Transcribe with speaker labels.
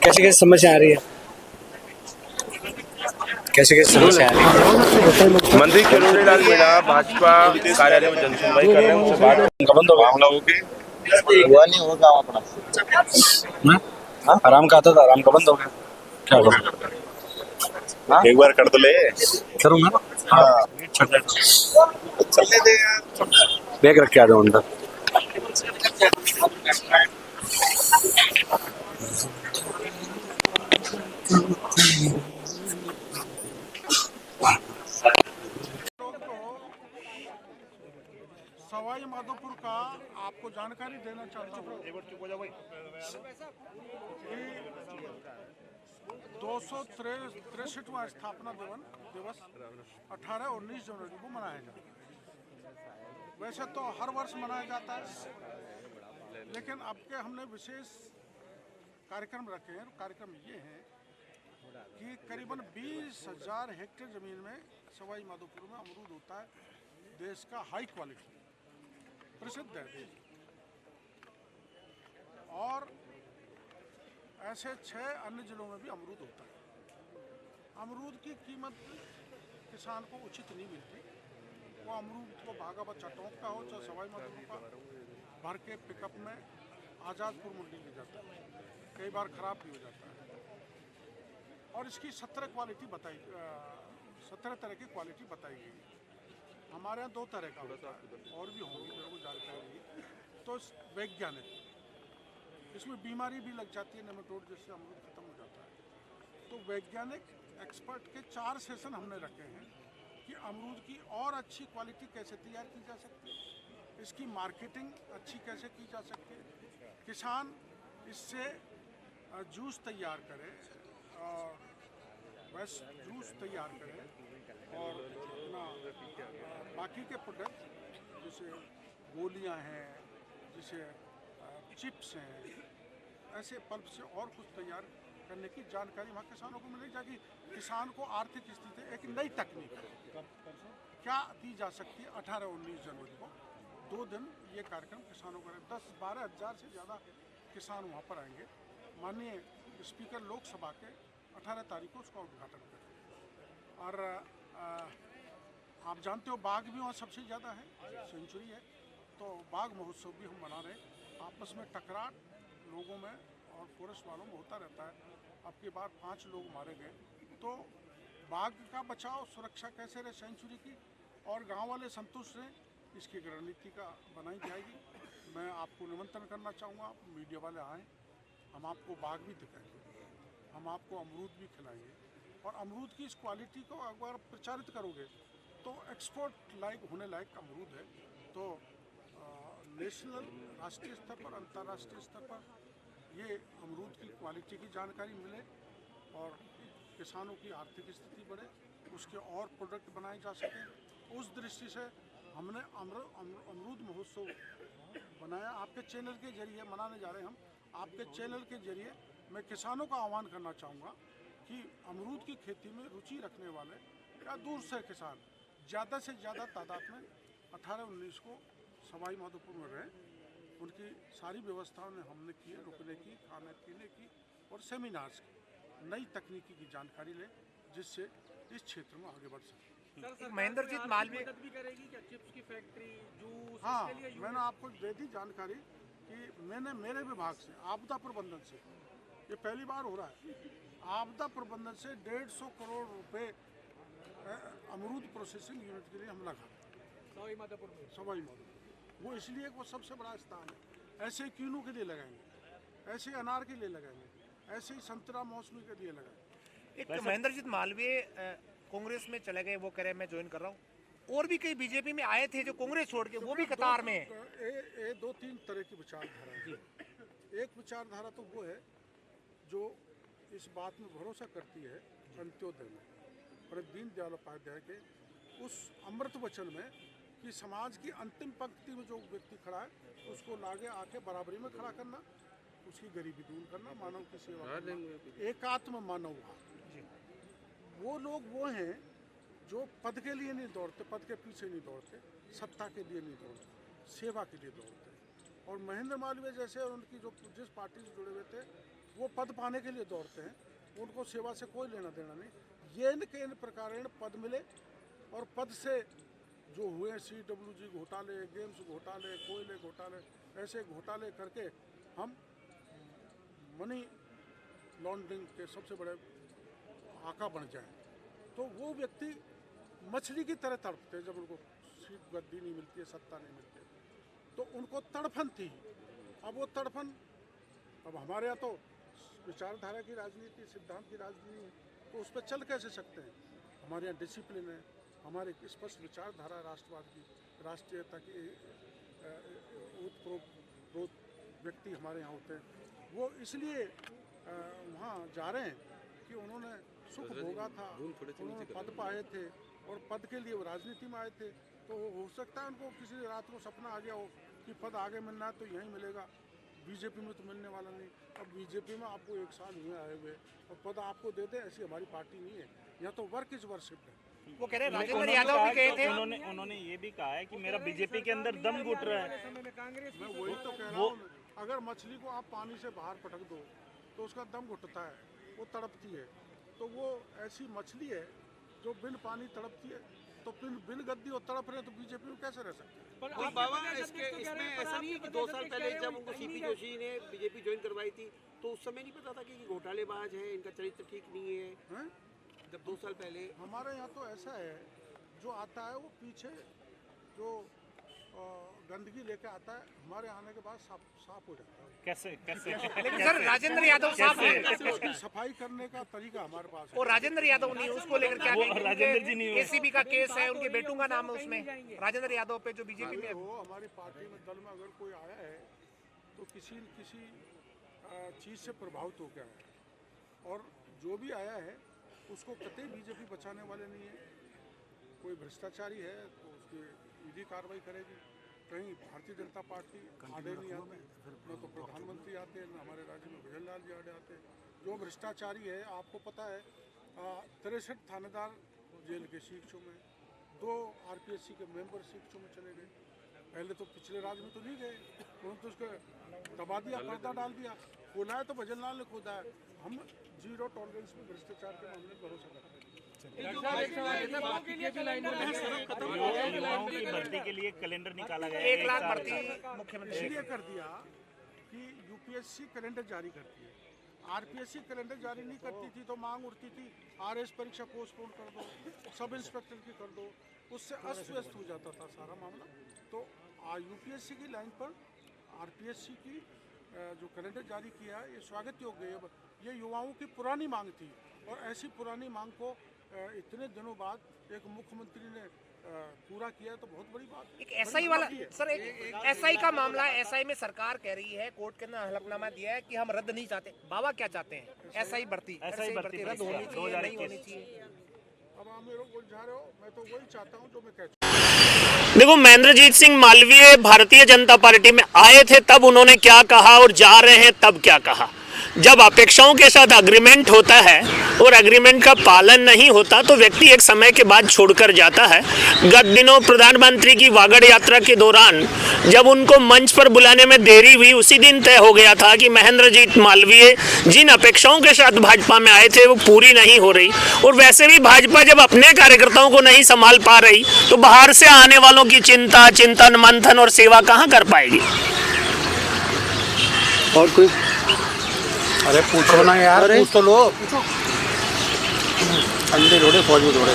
Speaker 1: कैसे कैसे समस्या आ रही है? कैसे कैसे समस्या आ रही है?
Speaker 2: मंत्री किरोड़ीलाल मीणा भाजपा कार्यालय में जनसुनवाई कर रहे हैं, उनसे बात
Speaker 1: बंद हो गया होगी।
Speaker 3: हुआ नहीं होगा अपना
Speaker 1: आराम का आता था, आराम का बंद हो गया। क्या करूं?
Speaker 2: एक बार कर तो ले।
Speaker 1: करूंगा ना।
Speaker 2: हाँ।
Speaker 3: चलने दे यार।
Speaker 1: बैग रख के आ जाओ अंदर।
Speaker 4: सवाई माधोपुर का आपको जानकारी देना चाहता हूँ कि 263वां स्थापना दिवस 18 और 19 जनवरी को मनाया जाता है। वैसे तो हर वर्ष मनाया जाता है, लेकिन अब के हमने विशेष कार्यक्रम रखे हैं। कार्यक्रम ये है कि करीबन 20,000 हेक्टेयर ज़मीन में सवाई माधोपुर में अमरूद होता है। देश का हाई क्वालिटी प्रसिद्ध है। और ऐसे 6 अन्य जिलों में भी अमरूद होता है। अमरूद की कीमत किसान को उचित नहीं मिलती। वो अमरूद को भागा बच्चा टोंक का हो चाहे सवाई माधोपुर का, भर के पिकअप में आज़ादपुर मंडी ले जाता है। कई बार ख़राब भी हो जाता है। और इसकी 17 तरह की क्वालिटी बताई गई। हमारे यहाँ 2 तरह का होता है, और भी होंगी, मेरे को जानकारी। तो वैज्ञानिक, इसमें बीमारी भी लग जाती है, नेमाटोड, जिससे अमरूद खत्म हो जाता है। तो वैज्ञानिक एक्सपर्ट के 4 सेशन हमने रखे हैं कि अमरूद की और अच्छी क्वालिटी कैसे तैयार की जा सकती है, इसकी मार्केटिंग अच्छी कैसे की जा सकती है, किसान इससे जूस तैयार करे और वैसे जूस तैयार करे, और अपना बाकी के प्रोडक्ट जैसे गोलियां हैं, जैसे चिप्स हैं, ऐसे पल्प से और कुछ तैयार करने की जानकारी वहाँ किसानों को मिलेगी, ताकि किसान को आर्थिक स्थिति एक नई तकनीक क्या दी जा सकती है। 18 और 19 जनवरी को 2 दिन ये कार्यक्रम किसानों को 10-12 हज़ार से ज़्यादा किसान वहाँ पर आएंगे। माननीय स्पीकर लोकसभा के 18 तारीख को उसका उद्घाटन करेंगे। और आप जानते हो बाघ भी वहाँ सबसे ज़्यादा है, सेंचुरी है। तो बाघ महोत्सव भी हम मना रहे हैं। आपस में टकरार लोगों में और फॉरेस्ट वालों में होता रहता है। अब की बार 5 लोग मारे गए। तो बाघ का बचाव, सुरक्षा कैसे रहे सेंचुरी की, और गांव वाले संतुष्ट रहें, इसकी रणनीति का बनाई जाएगी। मैं आपको निमंत्रण करना चाहूँगा, मीडिया वाले आएँ, हम आपको बाघ भी दिखाएंगे, हम आपको अमरूद भी खिलाएंगे। और अमरूद की इस क्वालिटी को अगर प्रचारित करोगे तो एक्सपोर्ट होने लायक अमरूद है। तो नेशनल, राष्ट्रीय स्तर पर, अंतर्राष्ट्रीय स्तर पर ये अमरूद की क्वालिटी की जानकारी मिले और किसानों की आर्थिक स्थिति बढ़े, उसके और प्रोडक्ट बनाए जा सकें। उस दृष्टि से हमने अमरूद महोत्सव बनाया। आपके चैनल के जरिए मनाने जा रहे हैं हम। आपके चैनल के जरिए मैं किसानों का आह्वान करना चाहूँगा कि अमरूद की खेती में रुचि रखने वाले या दूर से किसान ज़्यादा से ज़्यादा तादाद में 18-19 को सवाई माधोपुर में रहें। उनकी सारी व्यवस्थाओं ने हमने की है, रुकने की, खाने पीने की और सेमिनार्स की, नई तकनीकी की जानकारी लें, जिससे इस क्षेत्र में आगे बढ़ सके।
Speaker 5: महेंद्रजीत मालवीय
Speaker 4: भी करेगी क्या चिप्स की फैक्ट्री, जूस? हाँ, मैंने आपको दे दी जानकारी कि मैंने मेरे विभाग से, आपदा प्रबंधन से, ये पहली बार हो रहा है, आपदा प्रबंधन से 150 करोड़ रुपए अमरूद प्रोसेसिंग यूनिट के लिए हम लगा सवाई माधोपुर। वो इसलिए वो सबसे बड़ा स्थान है। ऐसे कीनू के लिए लगाएंगे, ऐसे अनार के लिए लगाएंगे, ऐसे ही संतरा मौसमी के लिए लगाएंगे।
Speaker 5: एक महेंद्रजीत मालवीय कांग्रेस में चले गए, वो कह रहे मैं ज्वाइन कर रहा हूँ। और भी कई बीजेपी में आए थे जो कांग्रेस छोड़ के, वो भी कतार में।
Speaker 4: 2-3 तरह की विचारधारा है। एक विचारधारा तो वो है जो इस बात में भरोसा करती है अंत्योदय में, पंडित दीनदयाल उपाध्याय के उस अमृत वचन में कि समाज की अंतिम पंक्ति में जो व्यक्ति खड़ा है उसको लागे आके बराबरी में खड़ा करना, उसकी गरीबी दूर करना, मानव की सेवा करना, एकात्म मानववाद। वो लोग वो हैं जो पद के लिए नहीं दौड़ते, पद के पीछे नहीं दौड़ते, सत्ता के लिए नहीं दौड़ते, सेवा के लिए दौड़ते हैं। और महेंद्र मालवीय जैसे उनकी जो जिस पार्टी से जुड़े हुए थे वो पद पाने के लिए दौड़ते हैं, उनको सेवा से कोई लेना देना नहीं। ये इनके इन प्रकारेण पद मिले और पद से जो हुए CWG घोटाले, गेम्स घोटाले, कोयले घोटाले, ऐसे घोटाले करके हम मनी लॉन्ड्रिंग के सबसे बड़े आका बन जाएं। तो वो व्यक्ति मछली की तरह तड़पते जब उनको सीट गद्दी नहीं मिलती है, सत्ता नहीं मिलती है, तो उनको तड़फन थी। अब वो तड़फन, अब हमारे यहाँ तो विचारधारा की राजनीति, सिद्धांत की राजनीति है, तो उस पर चल कैसे सकते हैं। हमारे यहाँ डिसिप्लिन है, हमारे स्पष्ट विचारधारा राष्ट्रवाद की, राष्ट्रीयता की उत्प्रोत व्यक्ति हमारे यहाँ होते हैं। वो इसलिए वहाँ जा रहे हैं कि उन्होंने सुख भोगा था, उन्होंने पद पाए थे और पद के लिए वो राजनीति में आए थे। तो हो सकता है उनको किसी रात को सपना आ गया हो कि पद आगे मिलना है तो यहीं मिलेगा, बीजेपी में तो मिलने वाला नहीं। अब बीजेपी में आपको 1 साल हुए आए हुए और पद आपको दे दे, ऐसी हमारी पार्टी नहीं है। यहाँ तो वर्क इज वर्शिप है।
Speaker 5: वो कह रहे हैं राजेंद्र यादव भी कहे थे,
Speaker 1: उन्होंने ये भी कहा है कि मेरा बीजेपी के अंदर दम घुट रहा है।
Speaker 4: मैं वही तो कह रहा हूँ, अगर मछली को आप पानी से बाहर पटक दो तो उसका दम घुटता है, वो तड़पती है। तो वो ऐसी मछली है जो बिन पानी तड़पती है, तो बिन गद्दी और तड़प रहे तो बीजेपी में कैसे रह सकते हैं।
Speaker 6: पर बाबा इसमें ऐसा नहीं है कि 2 साल पहले जब उनको सीपी जोशी ने बीजेपी ज्वाइन करवाई थी तो उस समय नहीं पता था कि घोटालेबाज है, इनका चरित्र ठीक नहीं है? जब 2 साल पहले
Speaker 4: हमारे यहाँ तो ऐसा है, जो आता है वो पीछे जो गंदगी लेके आता है, हमारे आने के बाद साफ हो जाता है।
Speaker 1: कैसे
Speaker 5: लेकिन सर राजेंद्र यादव साफ है,
Speaker 4: उसकी सफाई करने का तरीका हमारे पास है।
Speaker 5: और राजेंद्र यादव नहीं, उसको लेकर क्या
Speaker 1: राजेंद्र जी नहीं,
Speaker 5: ACB का केस है, उनके बेटों का नाम है उसमें, राजेंद्र यादव पे जो बीजेपी में
Speaker 4: वो हमारी पार्टी में दल में अगर कोई आया है तो किसी चीज़ से प्रभावित हो गया है, और जो भी आया है उसको कतई बीजेपी बचाने वाले नहीं है। कोई भ्रष्टाचारी है तो उसकी ईडी कार्रवाई करेगी। कहीं भारतीय जनता पार्टी आड़े नहीं आते, न तो प्रधानमंत्री आते, न हमारे राज्य में भजन लाल जी आड़े आते। जो भ्रष्टाचारी है, आपको पता है 63 थानेदार जेल के शिक्षों में, 2 RPSC के मेंबर शिक्षों में चले गए। पहले तो पिछले राज में तो नहीं गए, उन्होंने तो उसका दबा दिया, पर्दा डाल दिया। खोला है तो भजन लाल ने खोदा है। हम 0 टॉलरेंस में भ्रष्टाचार के मामले में भरोसा करते हैं।
Speaker 1: युवाओं की भर्ती के लिए कैलेंडर निकाला गया,
Speaker 5: 1 लाख भर्ती मुख्यमंत्री
Speaker 4: इसलिए कर दिया कि UPSC कैलेंडर जारी करती है, RPSC कैलेंडर जारी नहीं करती थी तो मांग उठती थी RS परीक्षा पोस्टपोन कर दो, सब इंस्पेक्टर की कर दो, उससे अस्त व्यस्त हो जाता था सारा मामला। तो UPSC की लाइन पर RPSC की जो कैलेंडर जारी किया है, ये स्वागत योग्य है। ये युवाओं की पुरानी मांग थी, और ऐसी पुरानी मांग को इतने दिनों बाद एक मुख्यमंत्री ने पूरा किया है तो बहुत बड़ी बात है।
Speaker 5: एक SI वाला सर, एक SI का मामला है। SI में सरकार कह रही है, कोर्ट के अंदर हलफनामा दिया है कि हम रद्द नहीं चाहते। बाबा क्या चाहते हैं? SI भर्ती रद्द होनी चाहिए, नहीं होनी चाहिए?
Speaker 4: अब आप मेरे को उलझा रहे हो, मैं तो वही चाहता हूँ जो मैं कह।
Speaker 7: देखो, महेंद्रजीत सिंह मालवीय भारतीय जनता पार्टी में आए थे तब उन्होंने क्या कहा और जा रहे हैं तब क्या कहा। जब अपेक्षाओं के साथ अग्रीमेंट होता है और एग्रीमेंट का पालन नहीं होता तो व्यक्ति एक समय के बाद छोड़कर जाता है। गत दिनों प्रधानमंत्री की वागड़ यात्रा के दौरान जब उनको मंच पर बुलाने में देरी हुई, उसी दिन तय हो गया था कि महेंद्रजीत मालवीय जिन अपेक्षाओं के साथ भाजपा में आए थे वो पूरी नहीं हो रही। और वैसे भी भाजपा जब अपने कार्यकर्ताओं को नहीं संभाल पा रही तो बाहर से आने वालों की चिंता, चिंतन, मंथन और सेवा कहाँ कर पाएगी।
Speaker 3: और कोई अरे पूछो ना यार, पूछ तो लो। अंदर थोड़े फौज में थोड़े